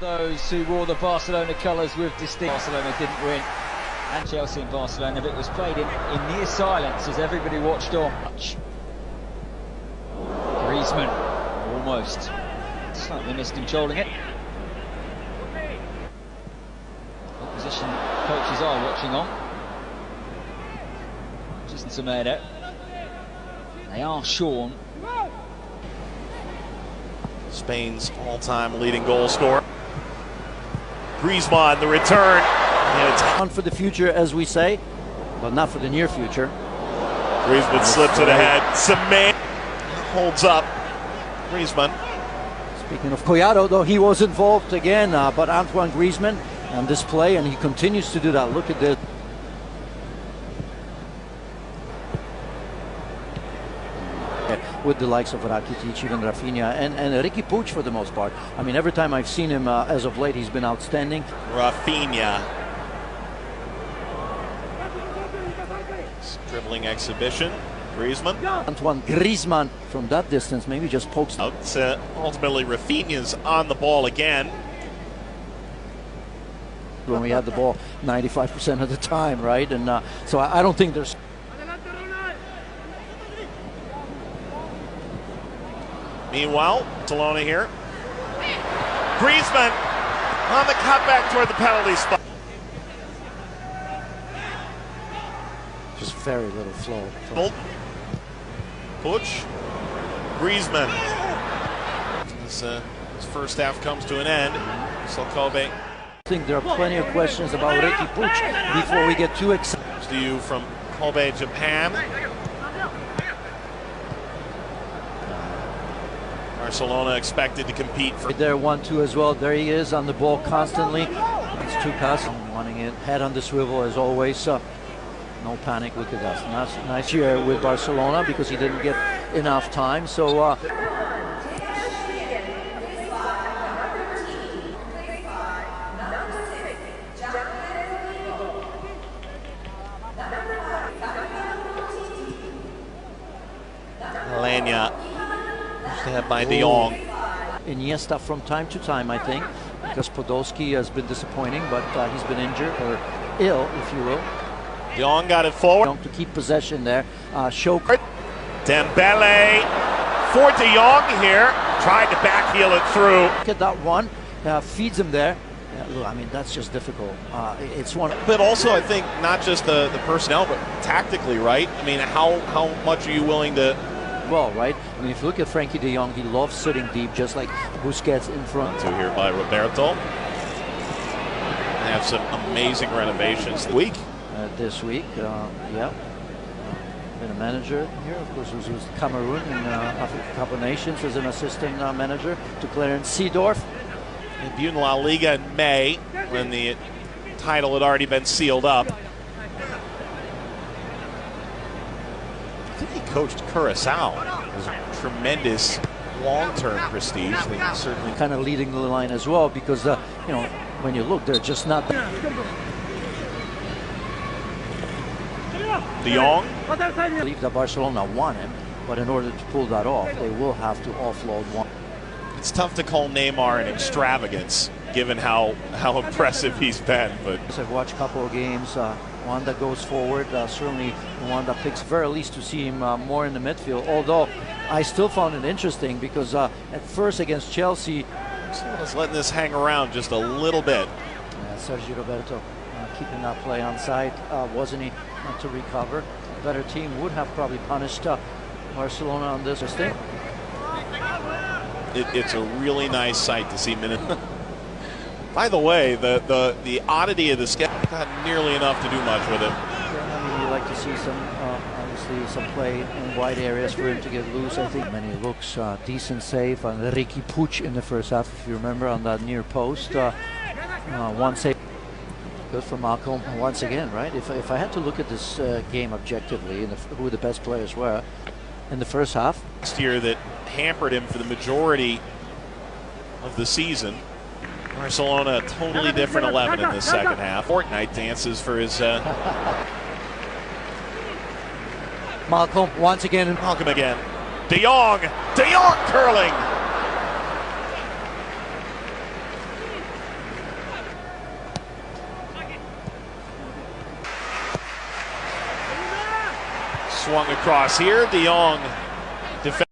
Those who wore the Barcelona colours with distinct. Barcelona didn't win, and Chelsea and Barcelona, but it was played in near silence as everybody watched on. Griezmann almost slightly missed controlling it. Opposition coaches are watching on. Just Semedo. They are Sean. Spain's all-time leading goal scorer. Griezmann, the return. And it's on for the future, as we say, but not for the near future. Griezmann slips it ahead. Semedo holds up. Griezmann. Speaking of Collado, though, he was involved again, but Antoine Griezmann on this play, and he continues to do that. Look at this. With the likes of Rakitic, even Rafinha, and Ricky Puig for the most part. I mean, every time I've seen him as of late, he's been outstanding. Rafinha. Dribbling exhibition. Griezmann. Antoine Griezmann from that distance maybe just pokes out. Ultimately, Rafinha's on the ball again. When we had the ball 95% of the time, right? And so I don't think there's. Meanwhile, Barcelona here. Griezmann on the cutback toward the penalty spot. Just very little flow. Puig. Griezmann. His first half comes to an end. So Klob. I think there are plenty of questions about Ricky Puig before we get too excited. To you from Kobe, Japan. Barcelona expected to compete for. There 1-2 as well. There he is on the ball constantly. It's two passes, wanting it head on the swivel as always. No panic. Look at that. Nice year with Barcelona because he didn't get enough time. So. Lenya. By De Jong. Iniesta from time to time, I think, because Podolski has been disappointing, but he's been injured or ill, if you will. De Jong got it forward to keep possession there. Show Dembele for De Jong here, tried to backheel it through. Look at that one, feeds him there. Look, I mean, that's just difficult. It's one. But also, I think not just the personnel, but tactically, right? I mean, how much are you willing to? Well, right? I mean, if you look at Frankie de Jong, he loves sitting deep, just like Busquets in front. To here by Roberto. They have some amazing renovations this week. Yeah. Been a manager here, of course, was Cameroon in African Cup of Nations as an assistant manager to Clarence Seedorf. Debuted in La Liga in May when the title had already been sealed up. I think he coached Curaçao. It was a tremendous long-term prestige. They certainly kind of leading the line as well because you know, when you look, they're just not. De Jong. I believe that Barcelona won him, but in order to pull that off, they will have to offload one. It's tough to call Neymar an extravagance, given how impressive he's been. But I've watched a couple of games. One that goes forward, certainly one that picks very least to see him more in the midfield. Although I still found it interesting because at first against Chelsea, was letting this hang around just a little bit. Sergio Roberto keeping that play on side, wasn't he? Not to recover. A better team would have probably punished Barcelona on this thing. It's a really nice sight to see minutes. By the way, the oddity of the schedule, not nearly enough to do much with it. Yeah, I mean, you like to see some, obviously, some play in wide areas for him to get loose. I think many looks, decent save on Ricky Puig in the first half, if you remember, on that near post. One save. Good for Malcolm once again, right? If I had to look at this game objectively and who the best players were in the first half. Last year that hampered him for the majority of the season. Barcelona, a totally different 11 in the second half. Fortnite dances for his... Malcolm once again. And Malcolm again. De Jong curling. Swung across here. De Jong